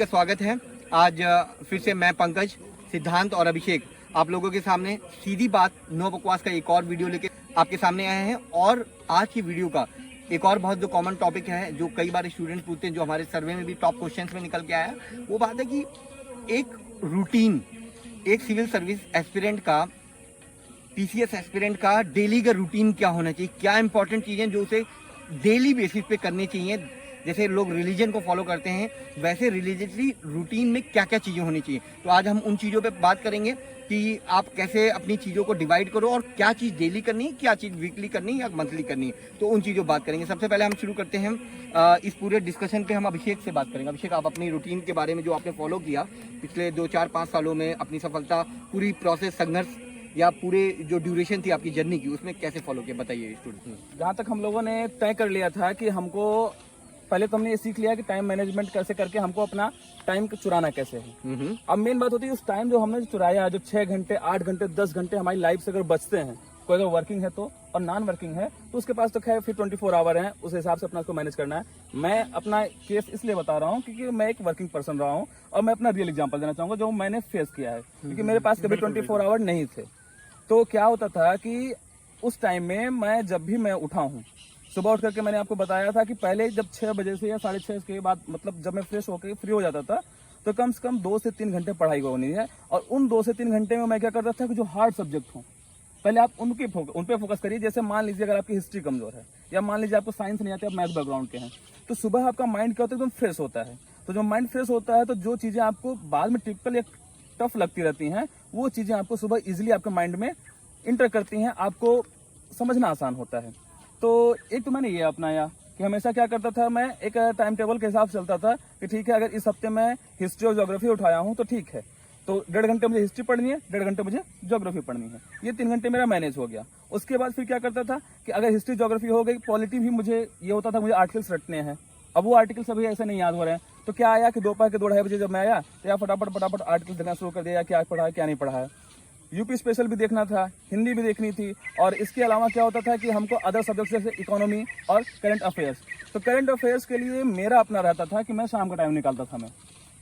स्वागत है। आज फिर से मैं पंकज, सिद्धांत और अभिषेक आप लोगों के सामने सीधी बात नो बकवास का एक और वीडियो लेके आपके सामने आए हैं। और आज की वीडियो का एक और बहुत जो कॉमन टॉपिक है, जो कई बार स्टूडेंट्स पूछते हैं, जो हमारे सर्वे में भी टॉप क्वेश्चंस में निकल के आया, वो बात है कि एक रूटीन, एक सिविल सर्विस एस्पिरेंट का, पीसीएस एस्पिरेंट का डेली का रूटीन क्या होना चाहिए, क्या इंपॉर्टेंट चीज़ें जो उसे डेली बेसिस पे करनी चाहिए। जैसे लोग रिलीजन को फॉलो करते हैं, वैसे रिलीजियसली रूटीन में क्या क्या चीज़ें होनी चाहिए। तो आज हम उन चीज़ों पे बात करेंगे कि आप कैसे अपनी चीज़ों को डिवाइड करो और क्या चीज़ डेली करनी है, क्या चीज़ वीकली करनी है या मंथली करनी है। तो उन चीज़ों बात करेंगे। सबसे पहले हम शुरू करते हैं इस पूरे डिस्कशन पे हम अभिषेक से बात करेंगे। अभिषेक, आप अपनी रूटीन के बारे में जो आपने फॉलो किया पिछले 2-4-5 सालों में, अपनी सफलता, पूरी प्रोसेस, संघर्ष या पूरे जो ड्यूरेशन थी आपकी जर्नी की, उसमें कैसे फॉलो किया, बताइए स्टूडेंट। जहाँ तक हम लोगों ने तय कर लिया था कि हमको पहले तो हमने ये सीख लिया कि टाइम मैनेजमेंट कैसे करके हमको अपना टाइम चुराना कैसे है। अब मेन बात होती है उस टाइम जो हमने चुराया, जो 6 घंटे 8 घंटे 10 घंटे हमारी लाइफ से अगर बचते हैं, कोई अगर वर्किंग है तो और नॉन वर्किंग है तो उसके पास तो खैर फिर 24 आवर है, उस हिसाब से अपना उसको मैनेज करना है। मैं अपना केस इसलिए बता रहा हूँ क्योंकि मैं एक वर्किंग पर्सन रहा हूँ और मैं अपना रियल एग्जाम्पल देना चाहूंगा जो मैंने फेस किया है, क्योंकि मेरे पास कभी 24 आवर नहीं थे। तो क्या होता था कि उस टाइम में मैं जब भी मैं उठा हूँ, सुबह उठ करके मैंने आपको बताया था कि पहले जब 6 बजे से या 6:30 के बाद, मतलब जब मैं फ्रेश होकर फ्री हो जाता था, तो कम से कम 2 से 3 घंटे पढ़ाई होनी है। और उन 2 से 3 घंटे में मैं क्या करता था कि जो हार्ड सब्जेक्ट हों, पहले आप उन पे फोकस करिए। जैसे मान लीजिए अगर आपकी हिस्ट्री कमजोर है या मान लीजिए आपको साइंस नहीं आती, आप मैथ बैकग्राउंड के हैं, तो सुबह आपका माइंड क्या होता है, एकदम फ्रेश होता है। तो जब माइंड फ्रेश होता है तो जो चीजें आपको बाद में टिपिकल या टफ लगती रहती हैं, वो चीजें आपको सुबह इजिली आपके माइंड में इंटर करती हैं, आपको समझना आसान होता है। तो एक तो मैंने ये अपनाया कि हमेशा क्या करता था, मैं एक टाइम टेबल के हिसाब से चलता था कि ठीक है, अगर इस हफ्ते मैं हिस्ट्री और ज्योग्राफी उठाया हूँ तो ठीक है, तो 1.5 घंटे मुझे हिस्ट्री पढ़नी है, 1.5 घंटे मुझे ज्योग्राफी पढ़नी है। ये 3 घंटे मेरा मैनेज हो गया। उसके बाद फिर क्या करता था कि अगर हिस्ट्री ज्योग्राफी हो गई, पॉलिटी भी मुझे ये होता था, मुझे आर्टिकल्स रटने हैं। अब वो आर्टिकल्स अभी ऐसे नहीं याद हो रहे हैं, तो क्या आया कि दोपहर के 2-2:30 बजे जब मैं आया तो यार फटाफट आर्टिकल्स देखना शुरू कर दिया, क्या पढ़ा है क्या नहीं पढ़ा है। यूपी स्पेशल भी देखना था, हिंदी भी देखनी थी, और इसके अलावा क्या होता था कि हमको अदर सब्जेक्ट जैसे इकोनॉमी और करंट अफेयर्स। तो करंट अफेयर्स के लिए मेरा अपना रहता था कि मैं शाम का टाइम निकालता था। मैं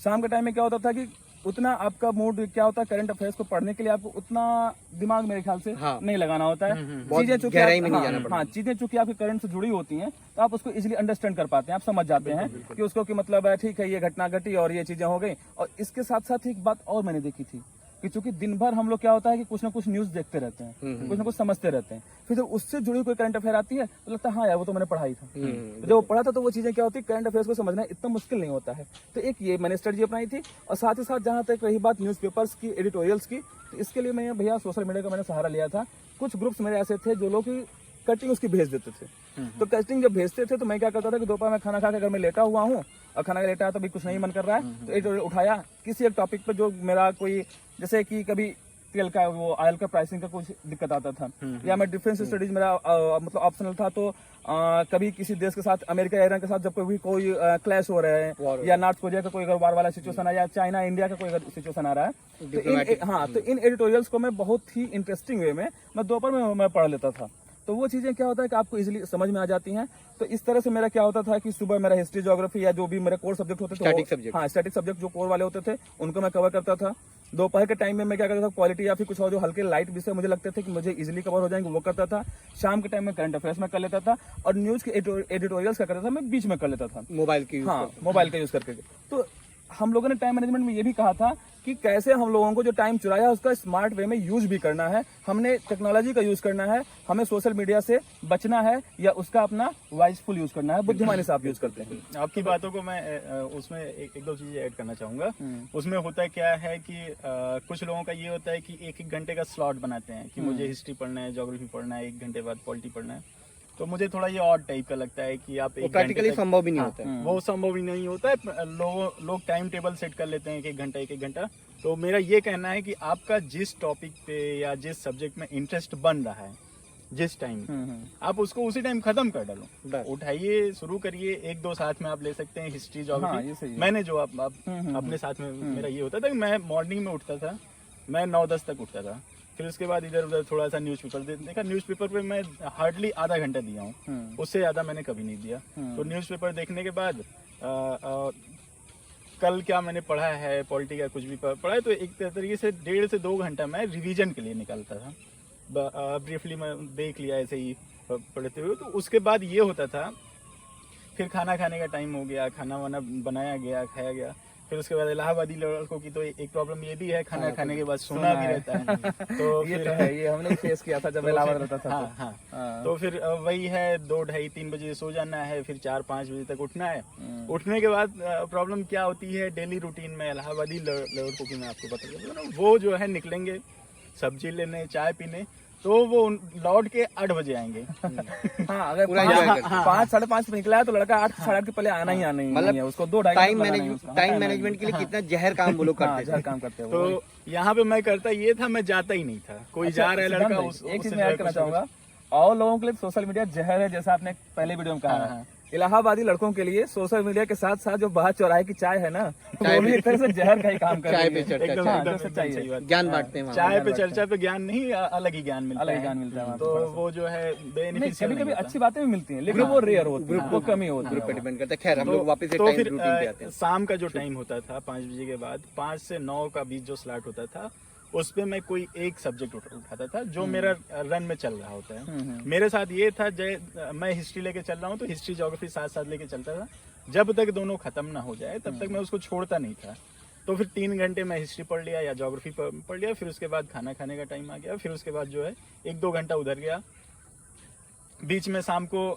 शाम के टाइम में क्या होता था कि उतना आपका मूड क्या होता है, करंट अफेयर्स को पढ़ने के लिए आपको उतना दिमाग मेरे ख्याल से नहीं लगाना होता है। चीजें चूंकि चीजें चूंकि आपके करंट से जुड़ी होती हैं, तो आप उसको इजीली अंडरस्टैंड कर पाते हैं, आप समझ जाते हैं कि उसको कि मतलब है ठीक है, ये घटना घटी और ये चीजें हो गई। और इसके साथ साथ एक बात और मैंने देखी थी कि चूंकि दिन भर हम लोग क्या होता है कि कुछ ना कुछ न्यूज देखते रहते हैं, कुछ ना कुछ समझते रहते हैं, फिर जब उससे जुड़ी कोई करंट अफेयर आती है तो लगता है हाँ यार वो तो मैंने पढ़ाई था। तो जब वो पढ़ा था तो वो चीजें क्या होती है, करंट अफेयर्स को समझना इतना मुश्किल नहीं होता है। तो एक ये मैंने स्ट्रेटजी अपनाई थी। और साथ ही साथ जहां तक रही बात न्यूज़पेपर्स की, एडिटोरियल्स की, तो इसके लिए मैं भैया सोशल मीडिया का मैंने सहारा लिया था। कुछ ग्रुप्स मेरे ऐसे थे जो लोग कटिंग उसकी भेज देते थे। तो कटिंग जब भेजते थे तो मैं क्या करता था कि दोपहर में खाना खा के अगर मैं लेटा हुआ हूँ और खाना लेटा है तो भी कुछ नहीं मन कर रहा है, तो एडिटोरियल उठाया किसी एक टॉपिक पर जो मेरा कोई, जैसे कि कभी तेल का, वो ऑयल का प्राइसिंग का कुछ दिक्कत आता था, या मैं डिफेंस स्टडीज मेरा मतलब ऑप्शनल था, तो कभी किसी देश के साथ, अमेरिका या ईरान के साथ जब कोई क्लैश हो रहा है, या नॉर्थ कोरिया का कोई अगर वार वाला सिचुएशन आया, या चाइना इंडिया का कोई अगर सिचुएशन आ रहा है, तो इन एडिटोरियल्स को मैं बहुत ही इंटरेस्टिंग वे में मैं दोपहर में मैं पढ़ लेता था। तो वो चीजें क्या होता है कि आपको इजीली समझ में आ जाती हैं। तो इस तरह से मेरा क्या होता था कि सुबह मेरा हिस्ट्री ज्योग्राफी या जो भी मेरे कोर सब्जेक्ट होते थे, स्टैटिक सब्जेक्ट जो कोर वाले होते थे उनको मैं कवर करता था। दोपहर के टाइम में मैं क्या करता था, पॉलिटी या फिर कुछ और जो हल्के लाइट विषय मुझे लगते थे कि मुझे इजीली कवर हो जाएंगे वो करता था। शाम के टाइम में करंट अफेयर्स में कर लेता था, और न्यूज के एडिटोरियल्स का करता था मैं बीच में कर लेता था, मोबाइल का यूज करके। तो हम लोगों ने टाइम मैनेजमेंट में ये भी कहा था कि कैसे हम लोगों को जो टाइम चुराया उसका स्मार्ट वे में यूज भी करना है, हमने टेक्नोलॉजी का यूज करना है, हमें सोशल मीडिया से बचना है, या उसका अपना वाइजफुल यूज करना है, बुद्धिमानी से आप यूज करते हैं। आपकी बातों को मैं उसमें एक दो चीजें ऐड करना चाहूंगा। उसमें होता क्या है कि कुछ लोगों का ये होता है कि 1-1 घंटे का स्लॉट बनाते हैं कि मुझे हिस्ट्री पढ़ना है, ज्योग्राफी पढ़ना है, 1 घंटे बाद पॉलिटी पढ़ना है। तो मुझे थोड़ा ये ऑड टाइप का लगता है कि आप प्रैक्टिकली संभव भी नहीं होता है, वो संभव ही नहीं होता है। लोग टाइम टेबल सेट कर लेते हैं 1 घंटा। तो मेरा ये कहना है कि आपका जिस टॉपिक पे या जिस सब्जेक्ट में इंटरेस्ट बन रहा है, जिस टाइम आप उसको उसी टाइम खत्म कर डालो, उठाइए, शुरू करिए। 1-2 साथ में आप ले सकते हैं, हिस्ट्री ज्योग्राफी। मैंने जो अपने साथ में मेरा ये होता था कि मैं मॉर्निंग में उठता था, मैं 9-10 तक उठता था, फिर उसके बाद इधर उधर थोड़ा सा न्यूज़पेपर देखा। न्यूज़पेपर पे मैं हार्डली आधा घंटा दिया हूँ, उससे ज्यादा मैंने कभी नहीं दिया। तो न्यूज़पेपर देखने के बाद कल क्या मैंने पढ़ा है, पॉलिटी का कुछ भी पढ़ा है, तो एक तरीके से 1.5 से 2 घंटा मैं रिवीजन के लिए निकालता था। ब्रीफली मैं देख लिया ऐसे ही पढ़ते हुए। तो उसके बाद ये होता था, फिर खाना खाने का टाइम हो गया, खाना वाना बनाया गया, खाया गया। फिर उसके बाद इलाहाबादी लड़कों की तो एक प्रॉब्लम ये भी है, खाना खाने के बाद सोना भी रहता है। तो ये फिर तो है, ये हमने फेस किया था जब इलाहाबाद रहता था। हाँ हाँ, तो फिर वही है, 2, ढाई, 3 बजे सो जाना है, फिर 4, 5 बजे तक उठना है। उठने के बाद प्रॉब्लम क्या होती है डेली रूटीन में, इलाहाबादी लड़कों की मैं आपको बता दूं ना, वो जो है निकलेंगे सब्जी लेने, चाय पीने, तो वो लौट के 8 बजे आएंगे। हाँ, अगर पूरा enjoy करते हैं। 5, 5:30 पे निकला है तो लड़का 8, 8:30 के पहले आना ही आना ही मतलब है उसको। 2, ढाई टाइम मैनेजमेंट के लिए कितना जहर काम वो लोग करते जहर थे। काम करते हैं। तो यहाँ पे मैं करता ये था, मैं जाता ही नहीं था, कोई जा रहा है लड़का एक चीज मैं ऐड करना चाहूंगा, और लोगों के लिए सोशल मीडिया जहर है, जैसा आपने पहले वीडियो में कहा है। इलाहाबादी लड़कों के लिए सोशल मीडिया के साथ साथ जो बाहर चौराहे की चाय है ना, वो भी एक तरह से जहर का ही काम कर चाय रही पे है। चर्चा, एकदम चाय एकदम जो एकदम सच्चाई सही है। बात। ज्ञान बांटते हैं वहाँ। चाय पे चर्चा पे ज्ञान नहीं, अलग ही ज्ञान मिलता अलग है। ही ज्ञान मिलता है वहाँ पे तो थोड़ा सा। वो जो है नहीं, बेनिफिशियल कभी कभी नहीं होता। अच्छी बातें भी मिलती हैं, लेकिन वो रेयर होती है, वो कमी होती ग्रुप पे है। डिपेंड करता है। खैर हम लोग वापस से तो टाइम फिर रूटीन पे आते हैं। शाम का जो टाइम होता था 5 बजे के बाद, 5 से 9 का बीच जो स्लॉट होता था, उस पे मैं कोई एक सब्जेक्ट उठाता था जो मेरा रन में चल रहा होता है। मेरे साथ ये था, मैं हिस्ट्री लेके चल रहा हूँ तो हिस्ट्री ज्योग्राफी साथ साथ लेके चलता था। जब तक दोनों खत्म ना हो जाए तब तक मैं उसको छोड़ता नहीं था। तो फिर 3 घंटे मैं हिस्ट्री पढ़ लिया या ज्योग्राफी पढ़ लिया, फिर उसके बाद खाना खाने का टाइम आ गया, फिर उसके बाद जो है 1-2 घंटा उधर गया। बीच में शाम को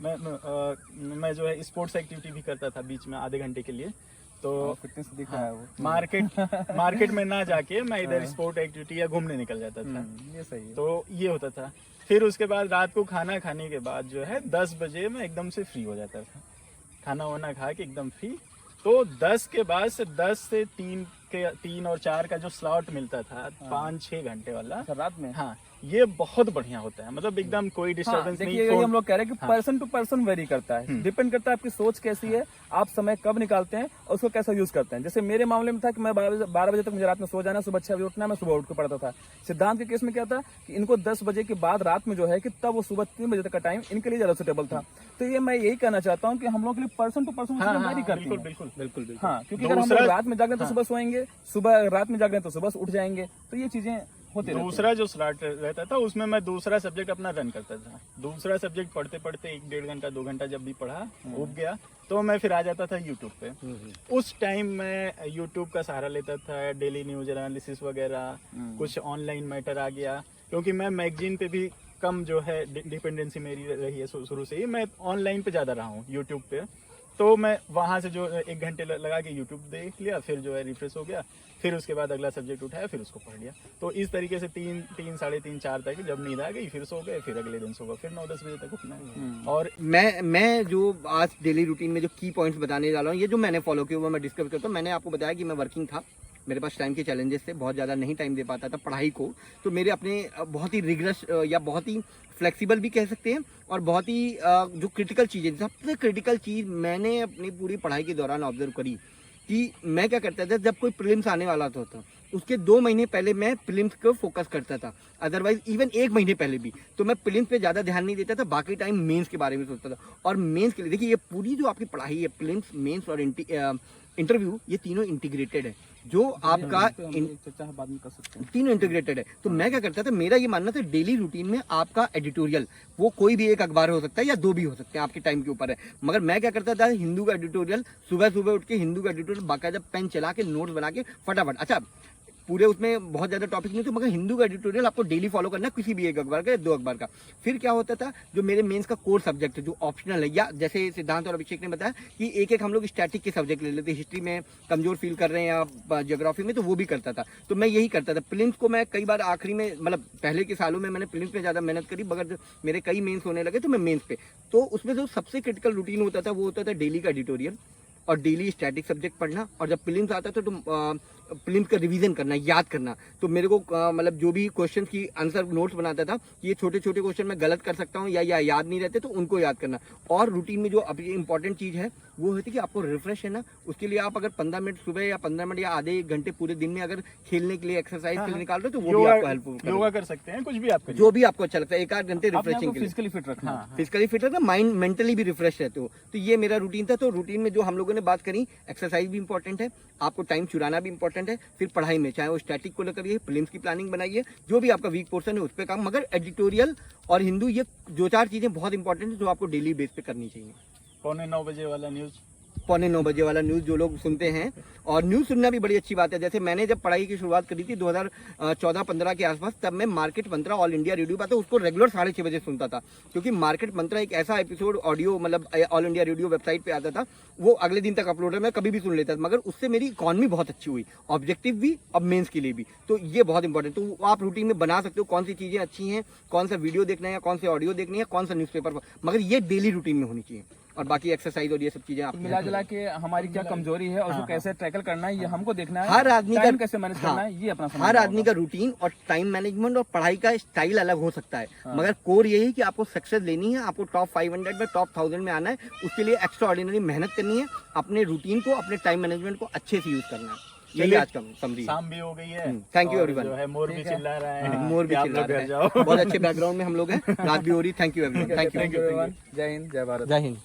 मैं जो है स्पोर्ट्स एक्टिविटी भी करता था बीच में आधे घंटे के लिए। तो फिटनेस दिख रहा है वो। मार्केट में ना जाके मैं इधर स्पोर्ट एक्टिविटी या घूमने निकल जाता था। ये सही है। तो ये होता था। फिर उसके बाद रात को खाना खाने के बाद जो है 10 बजे मैं एकदम से फ्री हो जाता था, खाना वाना खा के एकदम फ्री। तो 10 के बाद से 10 से 3 और 4 का जो स्लॉट मिलता था, 5-6 घंटे वाला, रात में। हाँ, ये बहुत बढ़िया होता है। मतलब एकदम कोई डिस्टर्बेंस नहीं। देखिए, यही हम लोग कह रहे हैं कि पर्सन टू पर्सन वेरी करता है, डिपेंड करता है आपकी सोच कैसी है, आप समय कब निकालते हैं और उसको कैसा यूज करते हैं। जैसे मेरे मामले में था कि मैं 12 बजे तक मुझे रात में सो जाना, सुबह 6 बजे उठना, मैं सुबह उठ के पढ़ता था। सिद्धांत के केस में क्या था कि इनको 10 बजे के बाद रात में जो है कि तब वो सुबह 3 बजे तक का टाइम इनके लिए ज्यादा सुटेबल था। तो ये मैं यही कहना चाहता हूँ कि हम लोग के लिए पर्सन टू पर्सन वेरी करती है। बिल्कुल बिल्कुल हाँ, क्योंकि अगर हम लोग रात में जाग रहे हैं तो सुबह सोएंगे, सुबह रात में जाग रहे हैं तो सुबह उठ जाएंगे, तो ये चीजें होती रहती हैं। दूसरा जो स्लॉट रहता था उसमें मैं दूसरा सब्जेक्ट अपना रन करता था। दूसरा सब्जेक्ट पढ़ते पढ़ते 1-1.5 घंटा 2 घंटा जब भी पढ़ा उब गया, तो मैं फिर आ जाता था यूट्यूब पे। उस टाइम मैं यूट्यूब का सहारा लेता था, डेली न्यूज एनालिसिस वगैरह, कुछ ऑनलाइन मैटर आ गया, क्योंकि मैं मैगजीन पे भी कम जो है डिपेंडेंसी मेरी रही है शुरू से ही। मैं ऑनलाइन पे ज्यादा रहा हूँ यूट्यूब पे। तो मैं वहां से जो 1 घंटे लगा के यूट्यूब देख लिया, फिर जो है रिफ्रेश हो गया, फिर उसके बाद अगला सब्जेक्ट उठाया, फिर उसको पढ़ लिया। तो इस तरीके से 3, साढ़े 3, 4 तक जब नींद आ गई फिर सो गए, फिर अगले दिन सो गए, फिर 9-10 बजे तक उठना है। और मैं जो आज डेली रूटीन में जो की पॉइंट्स बताने जा रहा हूँ, ये जो मैंने फॉलो किया हुआ मैं डिस्कस करता हूँ। मैंने आपको बताया कि मैं वर्किंग था, मेरे पास टाइम के चैलेंजेस थे, बहुत ज़्यादा नहीं टाइम दे पाता था पढ़ाई को। तो मेरे अपने बहुत ही रिगरस या बहुत ही फ्लेक्सिबल भी कह सकते हैं, और बहुत ही जो क्रिटिकल चीज़ें, सबसे क्रिटिकल चीज़ मैंने अपनी पूरी पढ़ाई के दौरान ऑब्जर्व करी कि मैं क्या करता था, जब कोई प्रीलिम्स आने वाला था उसके 2 महीने पहले मैं प्रीलिम्स को फोकस करता था। अदरवाइज इवन 1 महीने पहले भी तो मैं प्रीलिम्स पे ज़्यादा ध्यान नहीं देता था, बाकी टाइम मेंस के बारे में सोचता था। और मेंस के लिए देखिए, ये पूरी जो आपकी पढ़ाई है, प्रीलिम्स, मेंस और इंटरव्यू, ये तीनों इंटीग्रेटेड है। जो आपका बाद में कर सकते हैं, तीनों इंटीग्रेटेड है। तो मैं क्या करता था, मेरा ये मानना था डेली रूटीन में आपका एडिटोरियल, वो कोई भी एक अखबार हो सकता है या 2 भी हो सकते हैं, आपके टाइम के ऊपर है। मगर मैं क्या करता था, हिंदू का एडिटोरियल, सुबह सुबह उठ के हिंदू का एडिटोरियल बाकायदा पेन चला के नोट्स बना के फटाफट, अच्छा पूरे उसमें बहुत ज़्यादा टॉपिक नहीं थे, मगर हिंदू का एडिटोरियल आपको डेली फॉलो करना है, किसी भी एक अखबार का या 2 अखबार का। फिर क्या होता था, जो मेरे मेंस का कोर सब्जेक्ट है, जो ऑप्शनल है, या जैसे सिद्धांत और अभिषेक ने बताया कि एक हम लोग स्टैटिक के सब्जेक्ट ले लेते, हिस्ट्री में कमजोर फील कर रहे हैं या ज्योग्राफी में, तो वो भी करता था। तो मैं यही करता था। प्रीलिम्स को मैं कई बार आखिरी में, मतलब पहले के सालों में मैंने प्रीलिम्स में ज़्यादा मेहनत करी, मगर मेरे कई मेंस होने लगे तो मैं मेंस पे, तो उसमें जो सबसे क्रिटिकल रूटीन होता था वो होता था डेली का एडिटोरियल और डेली स्टैटिक सब्जेक्ट पढ़ना। और जब प्रीलिम्स आता था तो प्रीलिम्स का रिवीजन करना, याद करना। तो मेरे को मतलब जो भी क्वेश्चन की आंसर नोट्स बनाता था, ये छोटे छोटे क्वेश्चन मैं गलत कर सकता हूँ या याद नहीं रहते, तो उनको याद करना। और रूटीन में जो अभी इंपॉर्टेंट चीज़ है वो होती है कि आपको रिफ्रेश है ना, उसके लिए आप अगर 15 मिनट सुबह या 15 मिनट या आधे एक घंटे पूरे दिन में अगर खेलने के लिए, एक्सरसाइज के लिए निकाल रहे हो, तो वो भी आपको हेल्पफुल योगा कर सकते हैं, कुछ भी आप करिए। जो भी आपको अच्छा लगता है, 1-8 घंटे अपने आप रिफ्रेशिंग को के लिए, फिजिकली फिट रखना। फिजिकली फिट रहता, माइंड मेंटली भी रिफ्रेश रहते हो। तो ये मेरा रूटीन था। तो रूटीन में जो हम लोगों ने बात करी, एक्सरसाइज भी इंपॉर्टेंट है, आपको टाइम चुराना भी इंपॉर्टेंट है, फिर पढ़ाई में चाहे वो स्टैटिक को लेकर ये प्रीलिम्स की प्लानिंग बनाइए, जो भी आपका वीक पोर्शन है उस पर काम, मगर एडिटोरियल और हिंदू, ये 2-4 चीजें बहुत इंपॉर्टेंट है जो आपको डेली बेस पे करनी चाहिए। 9:45 बजे वाला न्यूज, 9:45 बजे वाला न्यूज़ जो लोग सुनते हैं, और न्यूज़ सुनना भी बड़ी अच्छी बात है। जैसे मैंने जब पढ़ाई की शुरुआत करी थी 2014-15 के आसपास, तब मैं मार्केट मंत्रा ऑल इंडिया रेडियो पाता, उसको रेगुलर 6:30 बजे सुनता था, क्योंकि मार्केट मंत्रा एक ऐसा एपिसोड ऑडियो, मतलब ऑल इंडिया रेडियो वेबसाइट पे आता था, वो अगले दिन तक अपलोड है, मैं कभी भी सुन लेता था। मगर उससे मेरी इकॉनमी बहुत अच्छी हुई, ऑब्जेक्टिव भी और मेंस के लिए भी। तो ये बहुत इंपॉर्टेंट, तो आप रूटीन में बना सकते हो कौन सी चीज़ें अच्छी हैं, कौन सा वीडियो देखना है या कौन से ऑडियो देखनी है, कौन सा न्यूज़पेपर, मगर ये डेली रूटीन में होनी चाहिए। और बाकी एक्सरसाइज और ये सब चीजें आप मिला जुला के हमारी क्या कमजोरी है और उसको कैसे टैकल करना है, ये हमको देखना है। हर आदमी का टाइम कैसे मैनेज करना है, ये अपना हर समझना आदमी का रूटीन और टाइम मैनेजमेंट और पढ़ाई का स्टाइल अलग हो सकता है, मगर कोर यही है कि आपको सक्सेस लेनी है, आपको टॉप 500 में, टॉप 1000 में आना है। उसके लिए एक्स्ट्रा ऑर्डिनरी मेहनत करनी है, अपने रूटीन को, अपने टाइम मैनेजमेंट को अच्छे से यूज करना है। यही आज का समझी। शाम भी हो गई है। थैंक यू और एवरीवन। जो है मोर भी चिल्ला रहा है, मोर भी कि आप चिल्ला लोग रहा घर है। जाओ। बहुत अच्छे बैकग्राउंड में हम लोग हैं, रात भी हो रही। Thank you everyone. Thank you everyone. जय हिंद, जय भारत। जय हिंद।